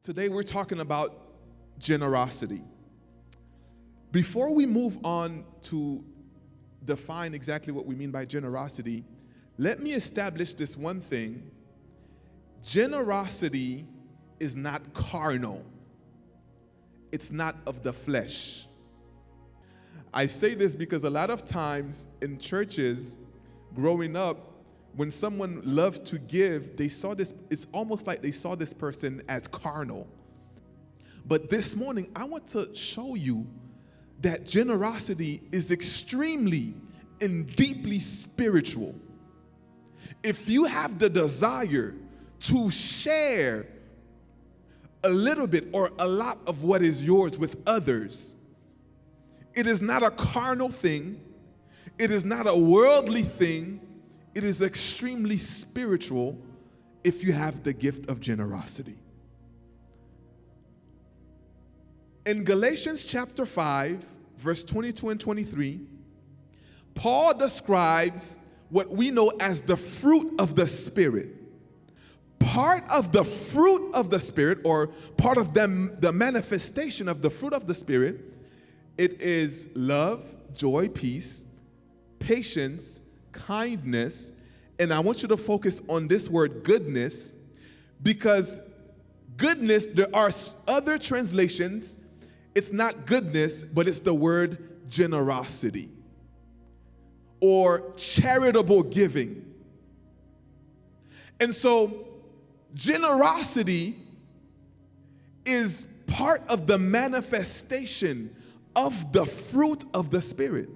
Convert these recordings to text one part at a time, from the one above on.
Today we're talking about generosity. Before we move on to define exactly what we mean by generosity, let me establish this one thing. Generosity is not carnal. It's not of the flesh. I say this because a lot of times in churches, growing up, when someone loved to give, they saw this, it's almost like they saw this person as carnal. But this morning, I want to show you that generosity is extremely and deeply spiritual. If you have the desire to share a little bit or a lot of what is yours with others, it is not a carnal thing. It is not a worldly thing. It is extremely spiritual if you have the gift of generosity. In Galatians chapter 5, verse 22 and 23, Paul describes what we know as the fruit of the Spirit. Part of the fruit of the Spirit, or part of the manifestation of the fruit of the Spirit, it is love, joy, peace, patience, kindness, and I want you to focus on this word goodness, because goodness, there are other translations, it's not goodness, but it's the word generosity or charitable giving. And so generosity is part of the manifestation of the fruit of the Spirit.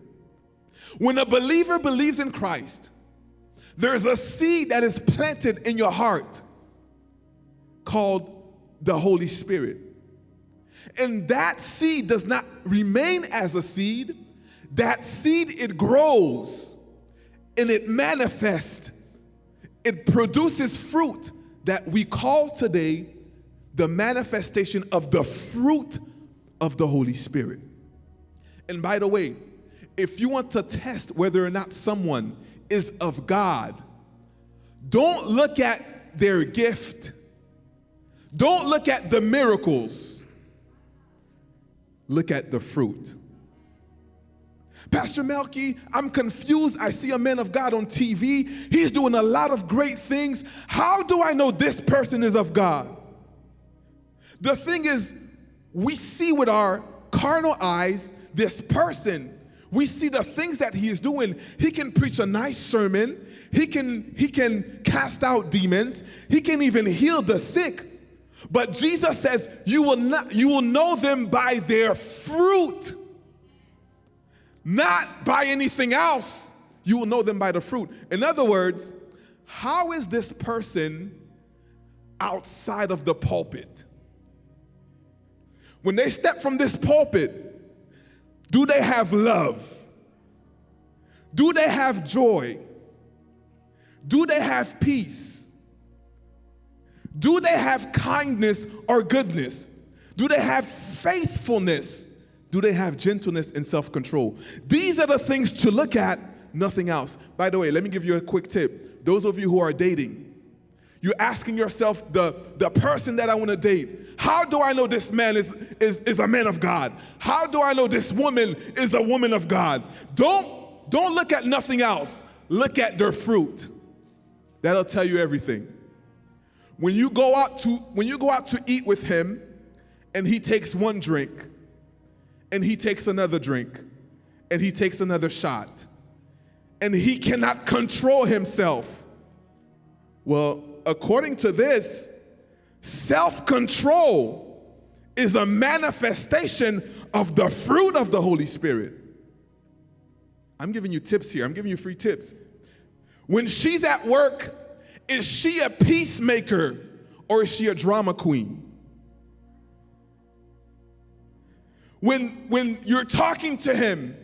When a believer believes in Christ, there's a seed that is planted in your heart called the Holy Spirit. And that seed does not remain as a seed. That seed, it grows and it manifests. It produces fruit that we call today the manifestation of the fruit of the Holy Spirit. And by the way, if you want to test whether or not someone is of God, don't look at their gift. Don't look at the miracles. Look at the fruit. Pastor Melchi, I'm confused. I see a man of God on TV. He's doing a lot of great things. How do I know this person is of God? The thing is, we see with our carnal eyes this person. We see the things that he is doing. He can preach a nice sermon. He can cast out demons. He can even heal the sick. But Jesus says, you will know them by their fruit. Not by anything else. You will know them by the fruit. In other words, how is this person outside of the pulpit? When they step from this pulpit, do they have love? Do they have joy? Do they have peace? Do they have kindness or goodness? Do they have faithfulness? Do they have gentleness and self-control? These are the things to look at, nothing else. By the way, let me give you a quick tip. Those of you who are dating, you're asking yourself, the person that I want to date, how do I know this man is a man of God? How do I know this woman is a woman of God? Don't look at nothing else. Look at their fruit. That'll tell you everything. When you go out to eat with him and he takes one drink and he takes another drink and he takes another shot and he cannot control himself, well, according to this, self-control is a manifestation of the fruit of the Holy Spirit. I'm giving you tips here. I'm giving you free tips. When she's at work, is she a peacemaker or is she a drama queen? When you're talking to him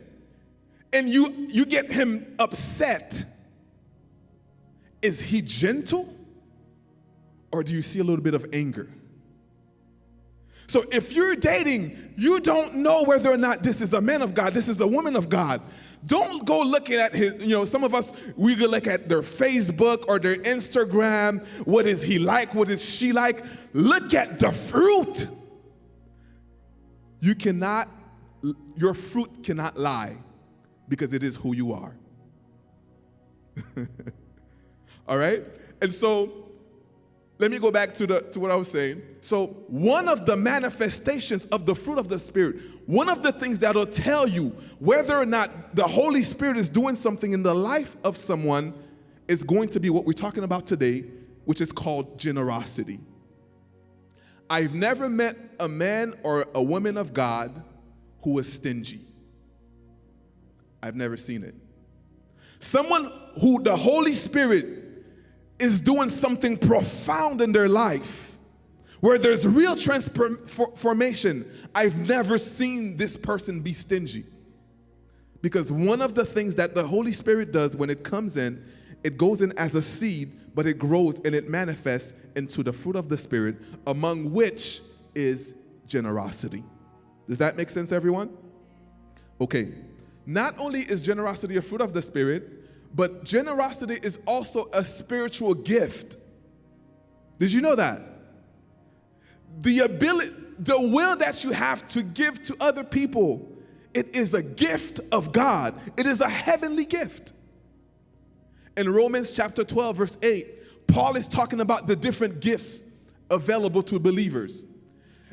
and you get him upset, is he gentle or do you see a little bit of anger? So if you're dating, you don't know whether or not this is a man of God, this is a woman of God. Don't go looking at his, some of us, we go look at their Facebook or their Instagram. What is he like? What is she like? look at the fruit. Your fruit cannot lie because it is who you are. All right? And so, let me go back to what I was saying. So, one of the manifestations of the fruit of the Spirit, one of the things that will tell you whether or not the Holy Spirit is doing something in the life of someone is going to be what we're talking about today, which is called generosity. I've never met a man or a woman of God who was stingy. I've never seen it. Someone who the Holy Spirit is doing something profound in their life, where there's real transformation. I've never seen this person be stingy. Because one of the things that the Holy Spirit does when it comes in, it goes in as a seed, but it grows and it manifests into the fruit of the Spirit, among which is generosity. Does that make sense, everyone? Okay. Not only is generosity a fruit of the Spirit, but generosity is also a spiritual gift. Did you know that? The will that you have to give to other people, it is a gift of God. It is a heavenly gift. In Romans chapter 12, verse 8, Paul is talking about the different gifts available to believers.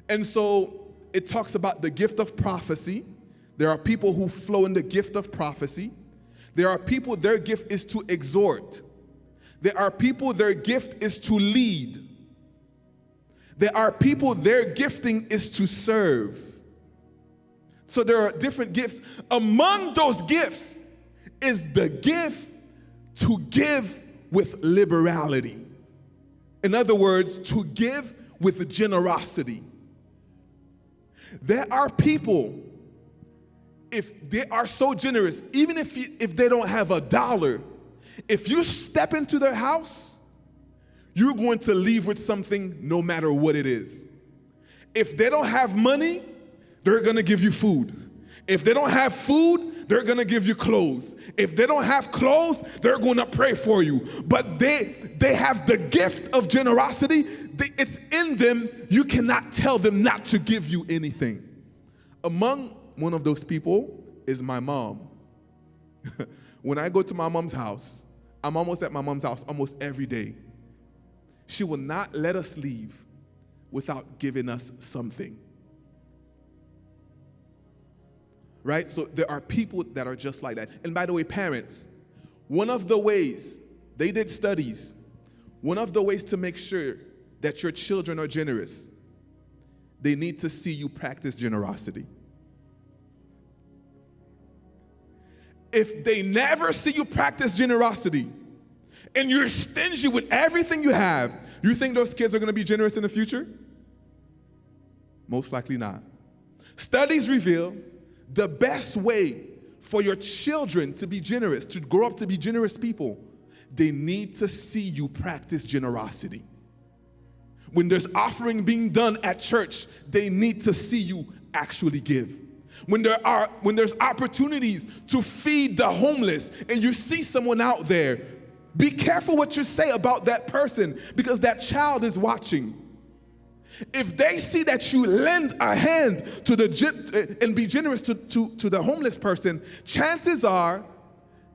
And so it talks about the gift of prophecy. There are people who flow in the gift of prophecy. There are people, their gift is to exhort. There are people, their gift is to lead. There are people, their gifting is to serve. So there are different gifts. Among those gifts is the gift to give with liberality. In other words, to give with generosity. There are people, if they are so generous, even if they don't have $1, if you step into their house, you're going to leave with something no matter what it is. If they don't have money, they're going to give you food. If they don't have food, they're going to give you clothes. If they don't have clothes, they're going to pray for you. But they have the gift of generosity. It's in them. You cannot tell them not to give you anything. Among one of those people is my mom. When I go to my mom's house, I'm almost at my mom's house almost every day. She will not let us leave without giving us something. Right? So there are people that are just like that. And by the way, parents, one of the ways, they did studies, one of the ways to make sure that your children are generous, they need to see you practice generosity. If they never see you practice generosity and you're stingy with everything you have, you think those kids are going to be generous in the future? Most likely not. Studies reveal the best way for your children to be generous, to grow up to be generous people, they need to see you practice generosity. When there's offering being done at church, they need to see you actually give. When there's opportunities to feed the homeless and you see someone out there, be careful what you say about that person because that child is watching. If they see that you lend a hand to and be generous to the homeless person, chances are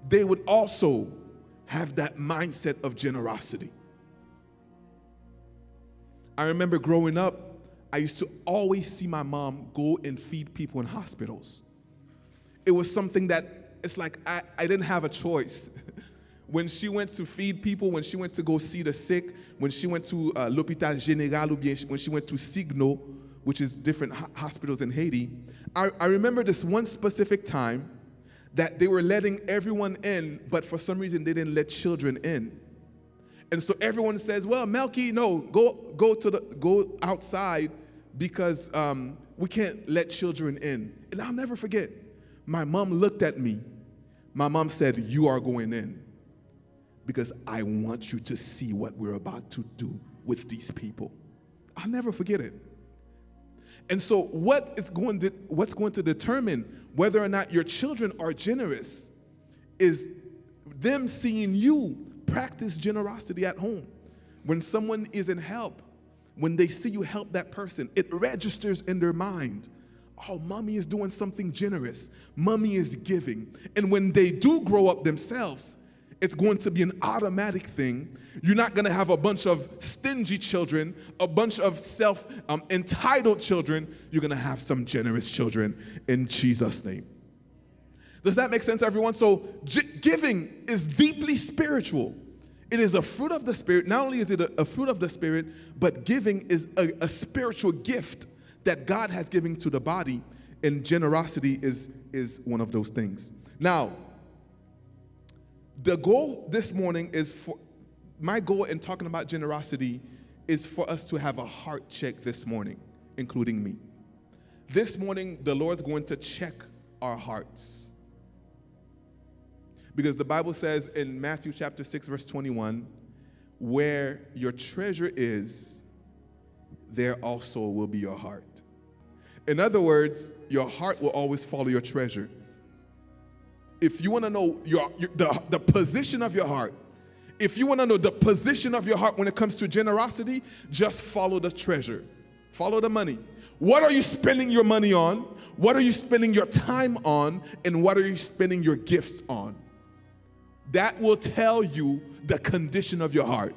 they would also have that mindset of generosity. I remember growing up, I used to always see my mom go and feed people in hospitals. It was something that it's like I didn't have a choice. When she went to feed people, when she went to go see the sick, when she went to l'Hôpital Général, or bien when she went to Signo, which is different hospitals in Haiti, I remember this one specific time that they were letting everyone in, but for some reason they didn't let children in. And so everyone says, well, Melchi, no, go outside because we can't let children in. And I'll never forget, my mom looked at me. My mom said, you are going in because I want you to see what we're about to do with these people. I'll never forget it. And so what's going to determine whether or not your children are generous is them seeing you practice generosity at home. When someone is in help, when they see you help that person, it registers in their mind. Oh, mommy is doing something generous. Mommy is giving. And when they do grow up themselves, it's going to be an automatic thing. You're not going to have a bunch of stingy children, a bunch of entitled children. You're going to have some generous children in Jesus' name. Does that make sense, everyone? So giving is deeply spiritual. It is a fruit of the Spirit. Not only is it a fruit of the Spirit, but giving is a spiritual gift that God has given to the body, and generosity is one of those things. Now, the goal this morning my goal in talking about generosity is for us to have a heart check this morning, including me. This morning, the Lord's going to check our hearts. Because the Bible says in Matthew chapter 6, verse 21, where your treasure is, there also will be your heart. In other words, your heart will always follow your treasure. If you want to know the position of your heart, if you want to know the position of your heart when it comes to generosity, just follow the treasure. Follow the money. What are you spending your money on? What are you spending your time on? And what are you spending your gifts on? That will tell you the condition of your heart.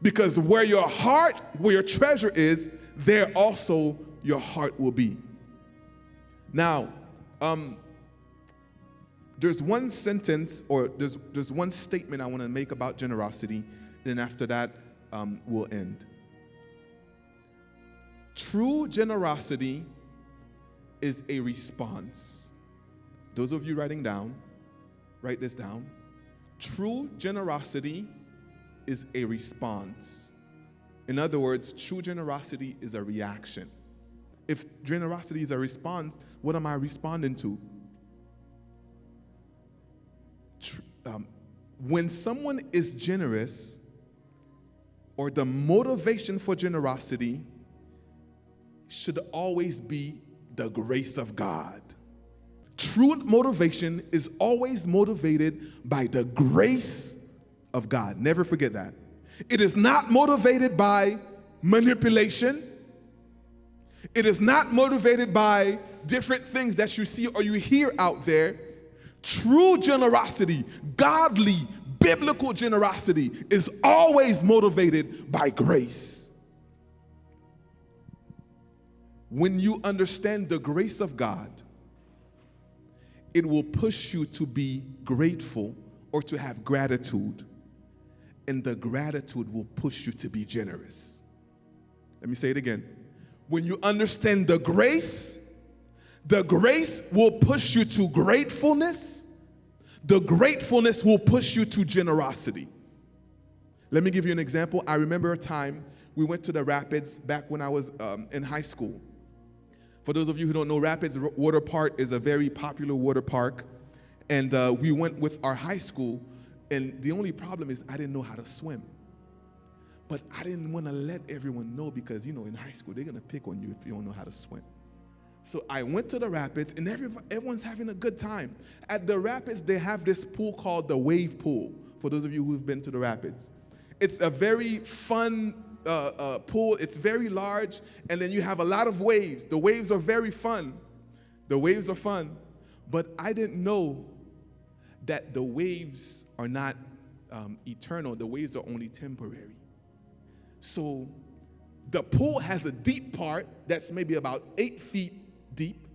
Because where your treasure is, there also your heart will be. Now, there's one sentence, or there's one statement I want to make about generosity, and after that, we'll end. True generosity is a response. Those of you writing down, write this down. True generosity is a response. In other words, true generosity is a reaction. If generosity is a response, what am I responding to? When someone is generous, or the motivation for generosity should always be the grace of God. True motivation is always motivated by the grace of God. Never forget that. It is not motivated by manipulation. It is not motivated by different things that you see or you hear out there. True generosity, godly, biblical generosity is always motivated by grace. When you understand the grace of God, it will push you to be grateful or to have gratitude. And the gratitude will push you to be generous. Let me say it again. When you understand the grace will push you to gratefulness. The gratefulness will push you to generosity. Let me give you an example. I remember a time we went to the Rapids back when I was in high school. For those of you who don't know, Rapids Water Park is a very popular water park. And we went with our high school, and the only problem is I didn't know how to swim. But I didn't want to let everyone know because, in high school, they're going to pick on you if you don't know how to swim. So I went to the Rapids, and everyone's having a good time. At the Rapids, they have this pool called the wave pool, for those of you who've been to the Rapids. It's a very fun pool. It's very large, and then you have a lot of waves. The waves are very fun. The waves are fun. But I didn't know that the waves are not eternal. The waves are only temporary. So the pool has a deep part that's maybe about 8 feet deep.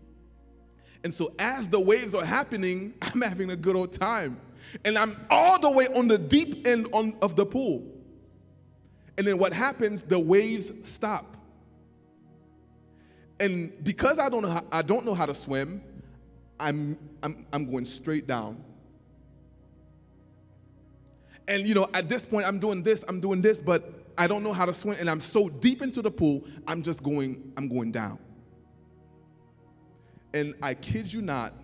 And so as the waves are happening, I'm having a good old time. And I'm all the way on the deep end of the pool. And then what happens, the waves stop. And because I don't know how to swim, I'm going straight down. And at this point I'm doing this, but I don't know how to swim, and I'm so deep into the pool, I'm going down. And I kid you not,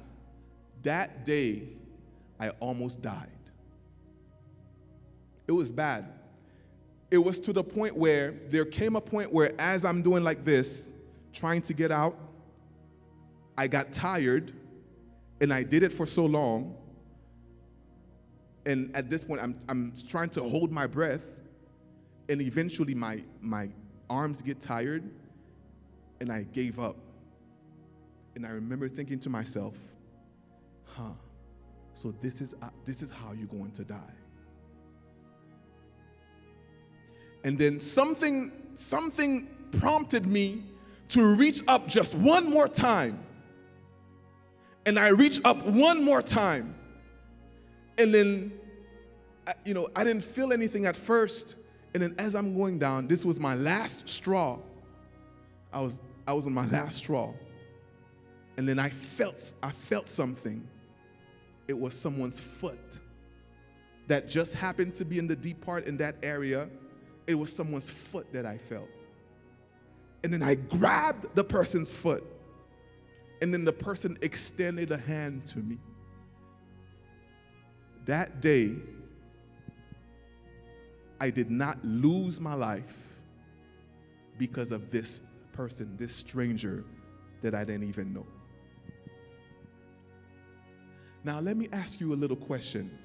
that day I almost died. It was bad. It was to the point where there came a point where as I'm doing like this, trying to get out, I got tired, and I did it for so long. And at this point, I'm trying to hold my breath, and eventually my arms get tired, and I gave up. And I remember thinking to myself, so this is how you're going to die. And then something prompted me to reach up just one more time. And I reached up one more time. And then, I didn't feel anything at first. And then as I'm going down, this was my last straw. I was on my last straw. And then I felt something. It was someone's foot that just happened to be in the deep part in that area. It was someone's foot that I felt. And then I grabbed the person's foot. And then the person extended a hand to me. That day, I did not lose my life because of this person, this stranger that I didn't even know. Now, let me ask you a little question.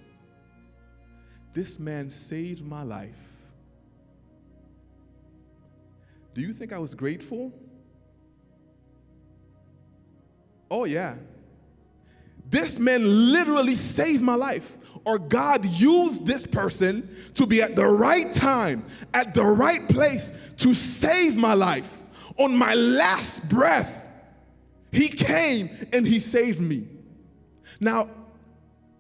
This man saved my life. Do you think I was grateful? Oh, yeah. This man literally saved my life. Or God used this person to be at the right time, at the right place to save my life. On my last breath, he came and he saved me. Now,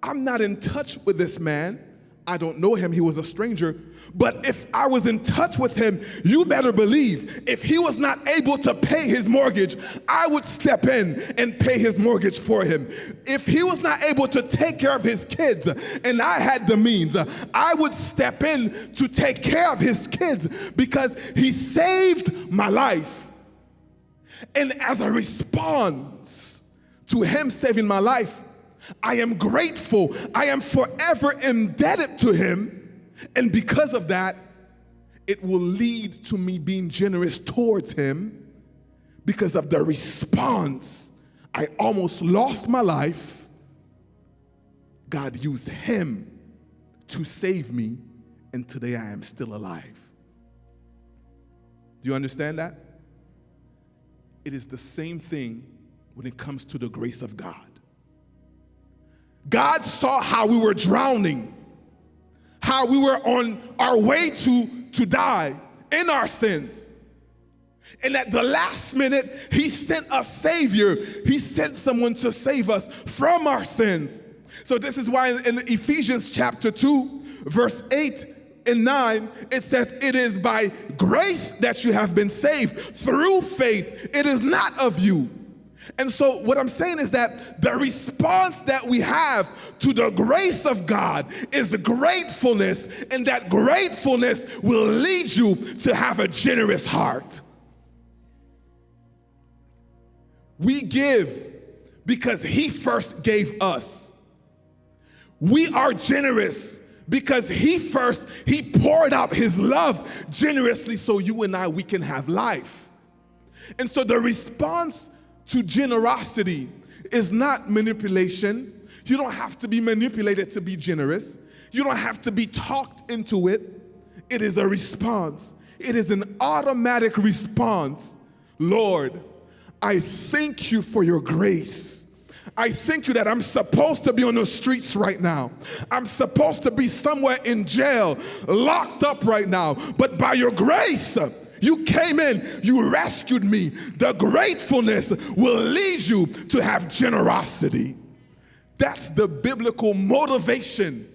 I'm not in touch with this man. I don't know him. He was a stranger. But if I was in touch with him, you better believe if he was not able to pay his mortgage, I would step in and pay his mortgage for him. If he was not able to take care of his kids and I had the means, I would step in to take care of his kids because he saved my life. And as a response to him saving my life, I am grateful. I am forever indebted to him. And because of that, it will lead to me being generous towards him. Because of the response, I almost lost my life. God used him to save me, and today I am still alive. Do you understand that? It is the same thing when it comes to the grace of God. God saw how we were drowning, how we were on our way to die in our sins. And at the last minute, he sent a Savior. He sent someone to save us from our sins. So this is why in Ephesians chapter 2, verse 8 and 9, it says, it is by grace that you have been saved through faith. It is not of you. And so what I'm saying is that the response that we have to the grace of God is gratefulness, and that gratefulness will lead you to have a generous heart. We give because he first gave us. We are generous because he poured out his love generously so you and I, we can have life. And so the response to generosity is not manipulation. You don't have to be manipulated to be generous. You don't have to be talked into it. It is a response. It is an automatic response. Lord, I thank you for your grace. I thank you that I'm supposed to be on the streets right now. I'm supposed to be somewhere in jail, locked up right now. But by your grace, you came in, you rescued me. The gratefulness will lead you to have generosity. That's the biblical motivation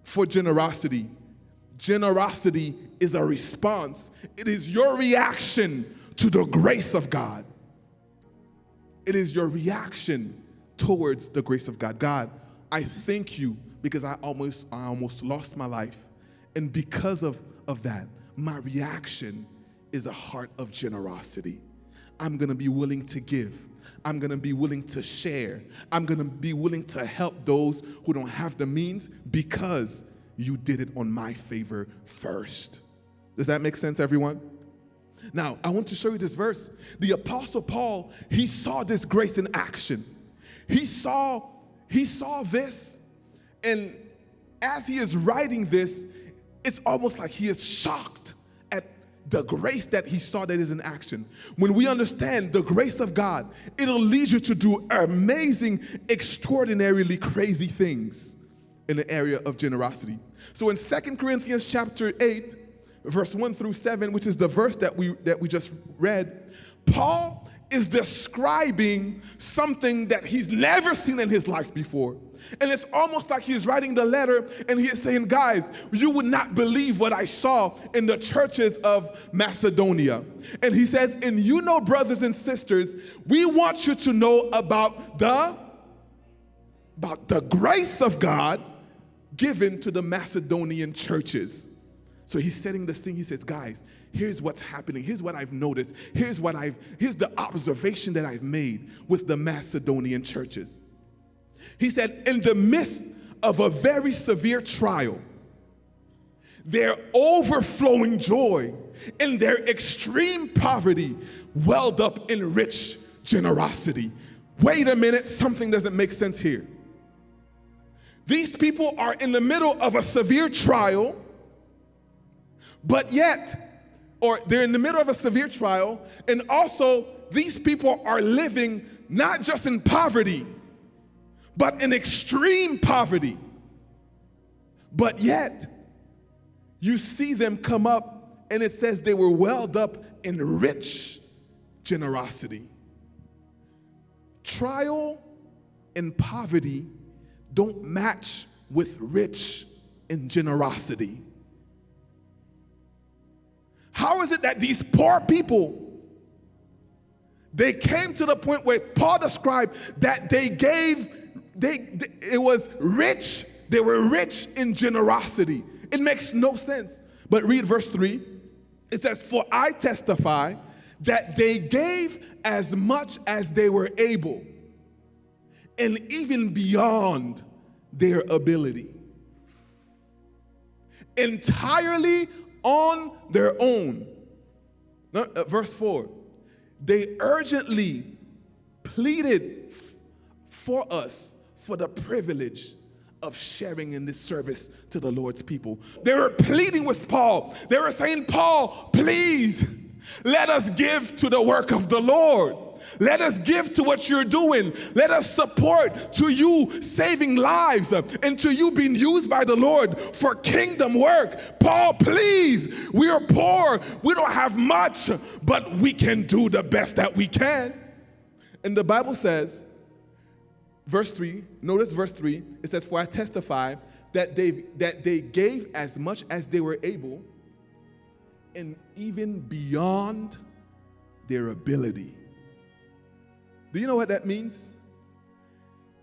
for generosity. Generosity is a response. It is your reaction to the grace of God. It is your reaction towards the grace of God. God, I thank you because I almost lost my life. And because of that, my reaction is a heart of generosity. I'm going to be willing to give. I'm going to be willing to share. I'm going to be willing to help those who don't have the means because you did it on my favor first. Does that make sense, everyone? Now, I want to show you this verse. The Apostle Paul, he saw this grace in action. He saw this, and as he is writing this, it's almost like he is shocked the grace that he saw that is in action. When we understand the grace of God, it'll lead you to do amazing, extraordinarily crazy things in the area of generosity. So in 2 Corinthians chapter 8, verse 1 through 7, which is the verse that we just read, Paul is describing something that he's never seen in his life before. And it's almost like he's writing the letter and he is saying, guys, you would not believe what I saw in the churches of Macedonia. And he says, and you know, brothers and sisters, we want you to know about the grace of God given to the Macedonian churches. So he's setting the scene. He says, guys, here's what's happening. Here's what I've noticed. Here's the observation that I've made with the Macedonian churches. He said, in the midst of a very severe trial, their overflowing joy and their extreme poverty welled up in rich generosity. Wait a minute, something doesn't make sense here. These people are in the middle of a severe trial, but yet, or they're in the middle of a severe trial, and also these people are living not just in poverty, but in extreme poverty. But yet, you see them come up, and it says they were welled up in rich generosity. Trial and poverty don't match with rich in generosity. How is it that these poor people, they came to the point where Paul described that it was rich, they were rich in generosity. It makes no sense. But read verse 3. It says, for I testify that they gave as much as they were able, and even beyond their ability, entirely on their own. Verse 4, they urgently pleaded for us for the privilege of sharing in this service to the Lord's people. They were pleading with Paul. They were saying, Paul, please let us give to the work of the Lord. Let us give to what you're doing. Let us support to you saving lives and to you being used by the Lord for kingdom work. Paul, please, we are poor. We don't have much, but we can do the best that we can. And the Bible says, verse 3, notice verse 3, it says, for I testify that they gave as much as they were able and even beyond their ability. Do you know what that means?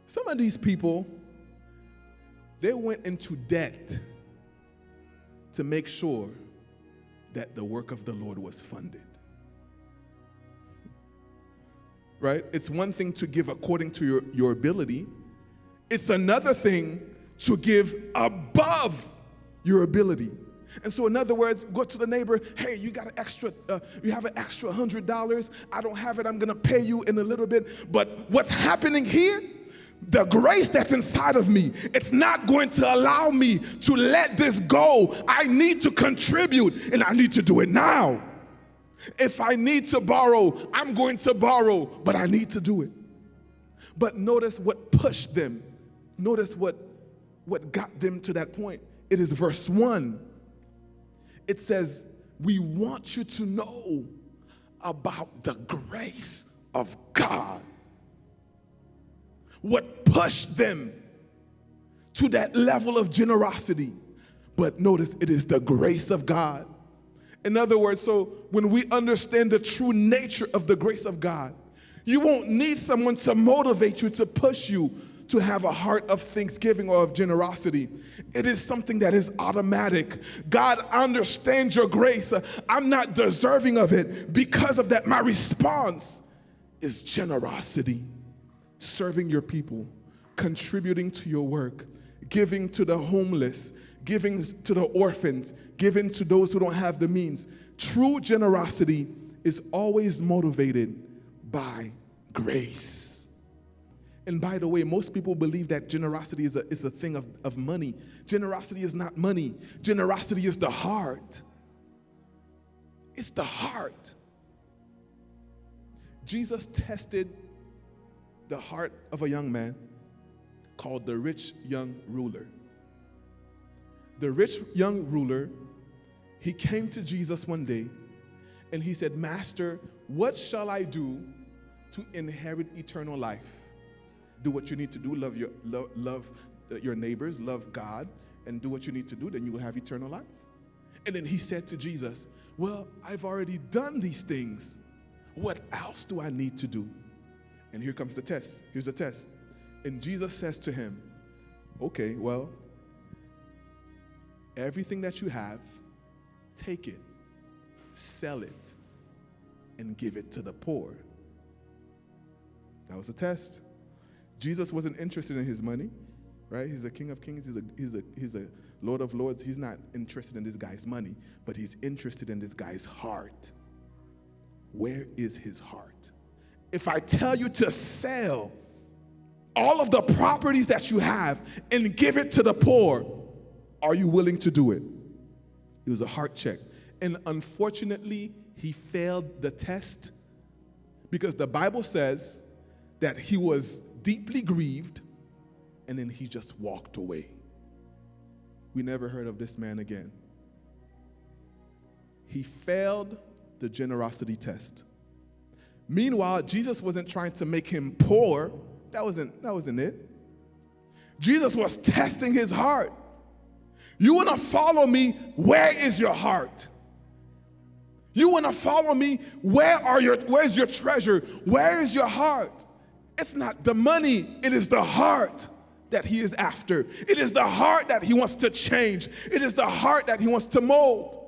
Some of these people, they went into debt to make sure that the work of the Lord was funded. Right? It's one thing to give according to your ability. It's another thing to give above your ability. And so in other words, go to the neighbor, hey, you got an extra, you have an extra $100. I don't have it, I'm gonna pay you in a little bit. But what's happening here, the grace that's inside of me, it's not going to allow me to let this go. I need to contribute, and I need to do it now. If I need to borrow, I'm going to borrow, but I need to do it. But notice what pushed them. Notice what got them to that point. It is verse 1. It says, we want you to know about the grace of God. What pushed them to that level of generosity. But notice, it is the grace of God. In other words, so when we understand the true nature of the grace of God, you won't need someone to motivate you, to push you to have a heart of thanksgiving or of generosity. It is something that is automatic. God understands your grace. I'm not deserving of it. Because of that, my response is generosity. Serving your people, contributing to your work, giving to the homeless, giving to the orphans, giving to those who don't have the means. True generosity is always motivated by grace. And by the way, most people believe that generosity is a thing of money. Generosity is not money. Generosity is the heart. It's the heart. Jesus tested the heart of a young man called the rich young ruler. The rich young ruler, he came to Jesus one day and he said, Master, what shall I do to inherit eternal life? Do what you need to do, love your neighbors, love God, and do what you need to do, then you will have eternal life. And then he said to Jesus, well, I've already done these things. What else do I need to do? And here comes the test. Here's the test. And Jesus says to him, okay, well, everything that you have, take it, sell it, and give it to the poor. That was a test. Jesus wasn't interested in his money, right? He's a King of Kings. He's a Lord of Lords. He's not interested in this guy's money, but he's interested in this guy's heart. Where is his heart? If I tell you to sell all of the properties that you have and give it to the poor, are you willing to do it? It was a heart check. And unfortunately, he failed the test because the Bible says that he was deeply grieved and then he just walked away. We never heard of this man again. He failed the generosity test. Meanwhile, Jesus wasn't trying to make him poor. That wasn't it. Jesus was testing his heart. You want to follow me? Where is your heart? You want to follow me? Where's your treasure? Where is your heart? It's not the money, it is the heart that he is after. It is the heart that he wants to change. It is the heart that he wants to mold.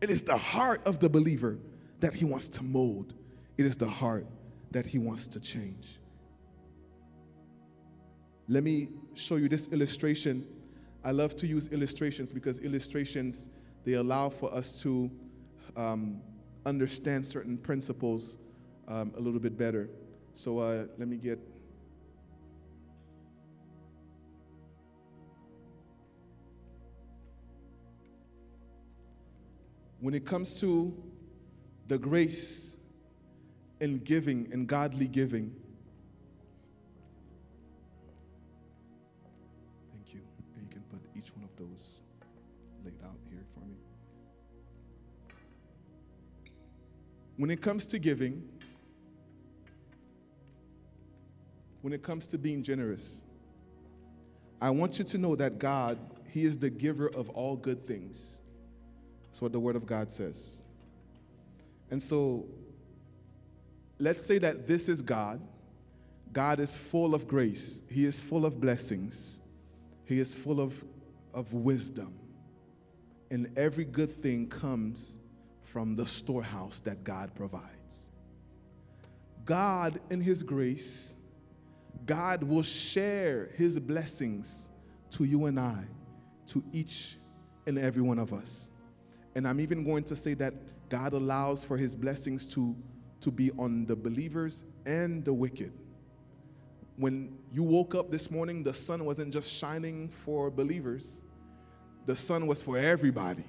It is the heart of the believer that he wants to mold. It is the heart that he wants to change. Let me show you this illustration. I love to use illustrations because illustrations, they allow for us to understand certain principles a little bit better. So let me get... When it comes to the grace in giving and godly giving, thank you. And you can put each one of those laid out here for me. When it comes to giving, when it comes to being generous, I want you to know that God, He is the giver of all good things. That's what the Word of God says. And so, let's say that this is God. God is full of grace. He is full of blessings. He is full of wisdom. And every good thing comes from the storehouse that God provides. God, in His grace, God will share His blessings to you and I, to each and every one of us. And I'm even going to say that God allows for His blessings to be on the believers and the wicked. When you woke up this morning, the sun wasn't just shining for believers. The sun was for everybody.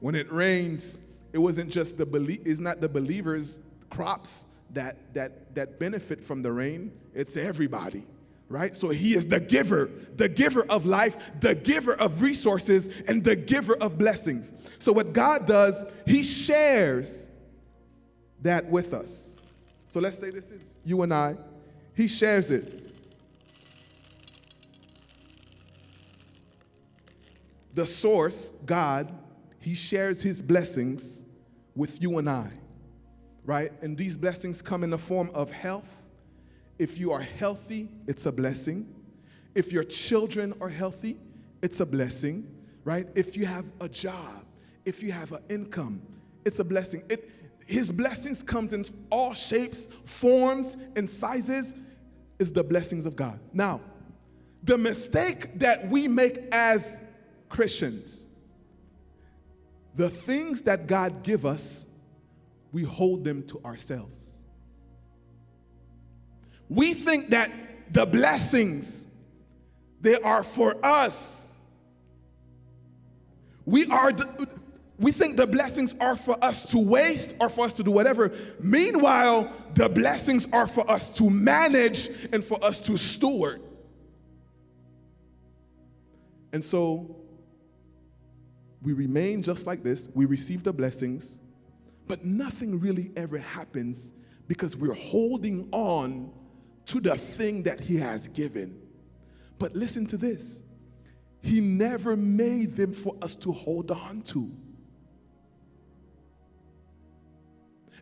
When it rains, it wasn't just it's not the believers' crops that benefit from the rain. It's everybody. Right? So He is the giver of life, the giver of resources, and the giver of blessings. So what God does, He shares that with us. So let's say this is you and I. He shares it. The source, God, He shares His blessings with you and I. Right? And these blessings come in the form of health. If you are healthy, it's a blessing. If your children are healthy, it's a blessing, right? If you have a job, if you have an income, it's a blessing. His blessings comes in all shapes, forms, and sizes. Is the blessings of God. Now, the mistake that we make as Christians, the things that God give us, we hold them to ourselves. We think that the blessings, they are for us. We think the blessings are for us to waste or for us to do whatever. Meanwhile, the blessings are for us to manage and for us to steward. And so we remain just like this. We receive the blessings, but nothing really ever happens because we're holding on to the thing that he has given. But listen to this. He never made them for us to hold on to.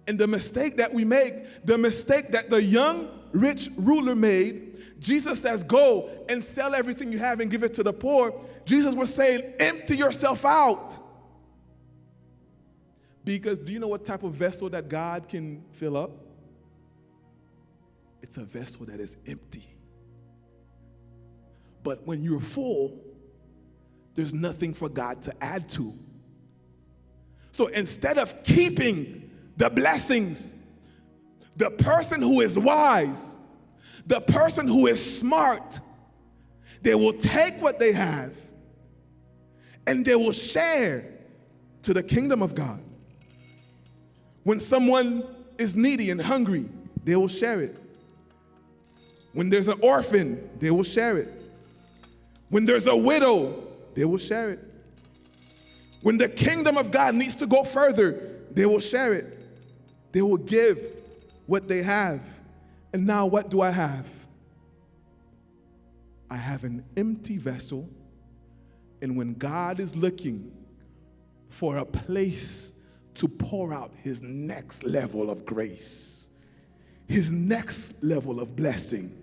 And the mistake that we make, the mistake that the young rich ruler made, Jesus says, go and sell everything you have and give it to the poor. Jesus was saying, empty yourself out. Because do you know what type of vessel that God can fill up? It's a vessel that is empty. But when you're full, there's nothing for God to add to. So instead of keeping the blessings, the person who is wise, the person who is smart, they will take what they have and they will share to the kingdom of God. When someone is needy and hungry, they will share it. When there's an orphan, they will share it. When there's a widow, they will share it. When the kingdom of God needs to go further, they will share it. They will give what they have. And now what do I have? I have an empty vessel. And when God is looking for a place to pour out his next level of grace, his next level of blessing,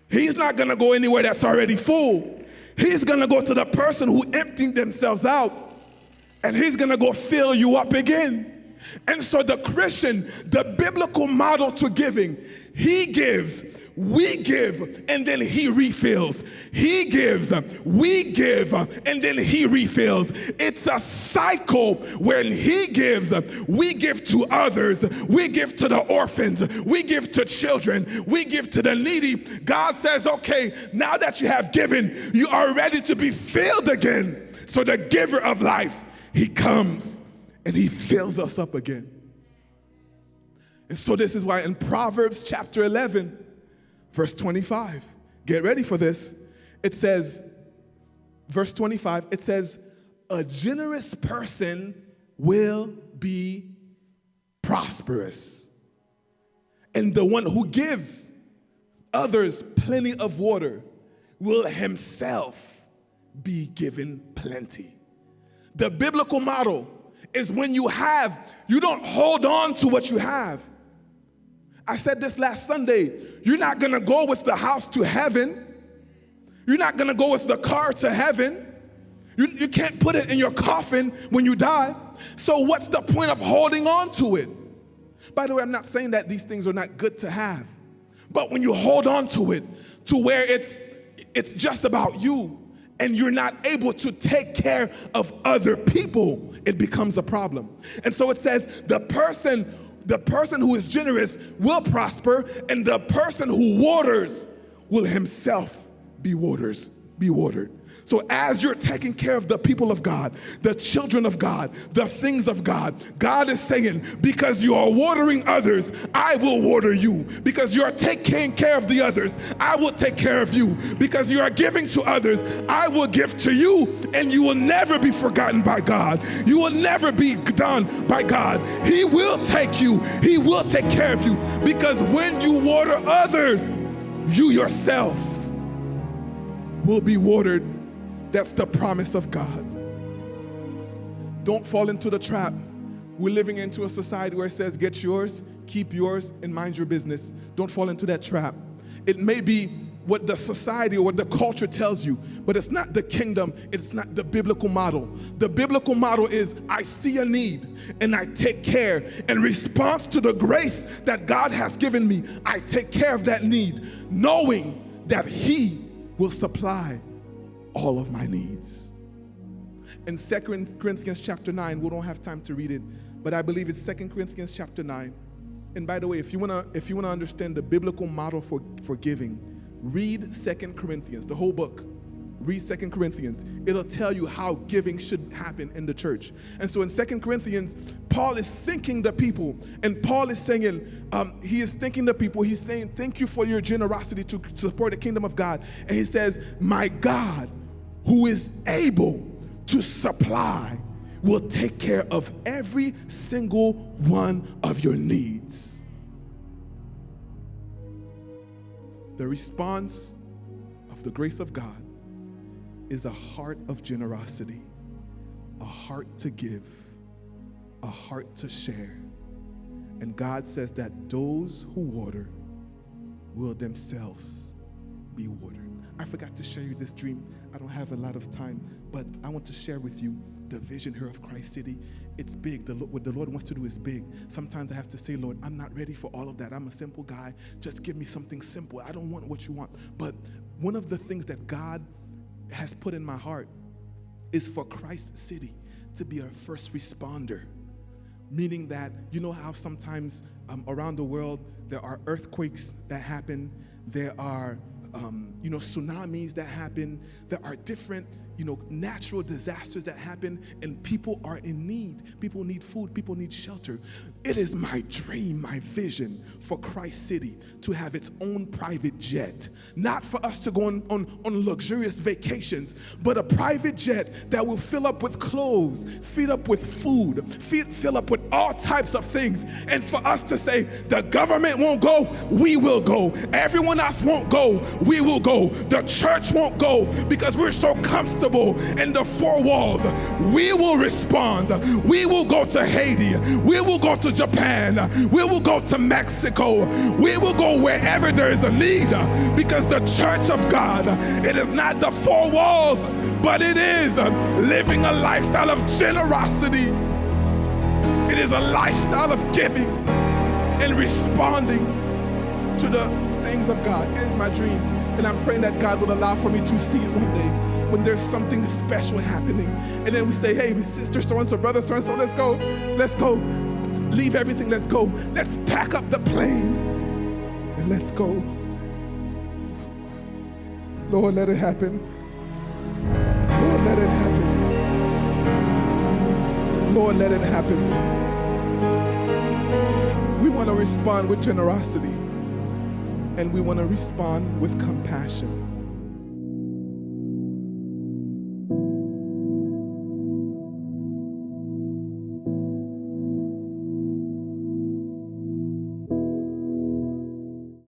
he's not going to go anywhere that's already full. He's going to go to the person who emptied themselves out, and he's going to go fill you up again. And so the Christian, the biblical model to giving, he gives, we give, and then he refills. He gives, we give, and then he refills. It's a cycle where he gives, we give to others, we give to the orphans, we give to children, we give to the needy. God says, okay, now that you have given, you are ready to be filled again. So the giver of life, he comes and he fills us up again. And so this is why in Proverbs chapter 11, verse 25, get ready for this. It says, verse 25, it says, a generous person will be prosperous. And the one who gives others plenty of water will himself be given plenty. The biblical model is when you have, you don't hold on to what you have. I said this last Sunday, you're not going to go with the house to heaven. You're not going to go with the car to heaven. You can't put it in your coffin when you die. So what's the point of holding on to it? By the way, I'm not saying that these things are not good to have. But when you hold on to it, to where it's just about you, and you're not able to take care of other people, it becomes a problem. And so it says the person who is generous will prosper, and the person who waters will himself be watered. So as you're taking care of the people of God, the children of God, the things of God, God is saying, because you are watering others, I will water you. Because you are taking care of the others, I will take care of you. Because you are giving to others, I will give to you, and you will never be forgotten by God. You will never be done by God. He will take you. He will take care of you. Because when you water others, you yourself will be watered. That's the promise of God. Don't fall into the trap. We're living into a society where it says, get yours, keep yours, and mind your business. Don't fall into that trap. It may be what the society or what the culture tells you, but it's not the kingdom, it's not the biblical model. The biblical model is, I see a need and I take care. In response to the grace that God has given me, I take care of that need, knowing that He will supply all of my needs. In 2 Corinthians chapter 9, we don't have time to read it, but I believe it's 2 Corinthians chapter 9. And by the way, if you wanna understand the biblical model for giving, read 2 Corinthians, the whole book. read 2 Corinthians. It'll tell you how giving should happen in the church. And so in 2 Corinthians, Paul is thanking the people. And Paul is saying, he is thanking the people. He's saying, thank you for your generosity to support the kingdom of God. And he says, my God, who is able to supply, will take care of every single one of your needs. The response of the grace of God is a heart of generosity, a heart to give, a heart to share. And God says that those who water will themselves be watered. I forgot to share you this dream. I don't have a lot of time, but I want to share with you the vision here of Christ City. It's big. What the Lord wants to do is big. Sometimes I have to say, Lord, I'm not ready for all of that. I'm a simple guy. Just give me something simple. I don't want what you want. But one of the things that God has put in my heart is for Christ City to be a first responder. Meaning that, you know how sometimes around the world there are earthquakes that happen, there are tsunamis that happen, there are different natural disasters that happen, and people are in need. People need food, people need shelter. It is my dream, my vision for Christ City to have its own private jet. Not for us to go on luxurious vacations, but a private jet that will fill up with clothes, fill up with food, fill up with all types of things. And for us to say, the government won't go, we will go. Everyone else won't go, we will go. The church won't go because we're so comfortable in the four walls. We will respond. We will go to Haiti. We will go to Japan. We will go to Mexico. We will go wherever there is a need, because the church of God, it is not the four walls, but it is living a lifestyle of generosity. It is a lifestyle of giving and responding to the things of God. It is my dream, and I'm praying that God will allow for me to see it one day when there's something special happening. And then we say, hey, sister so-and-so, brother so-and-so, let's go. Let's go. Leave everything, let's go. Let's pack up the plane and let's go. Lord, let it happen. Lord, let it happen. Lord, let it happen. We want to respond with generosity, and we want to respond with compassion.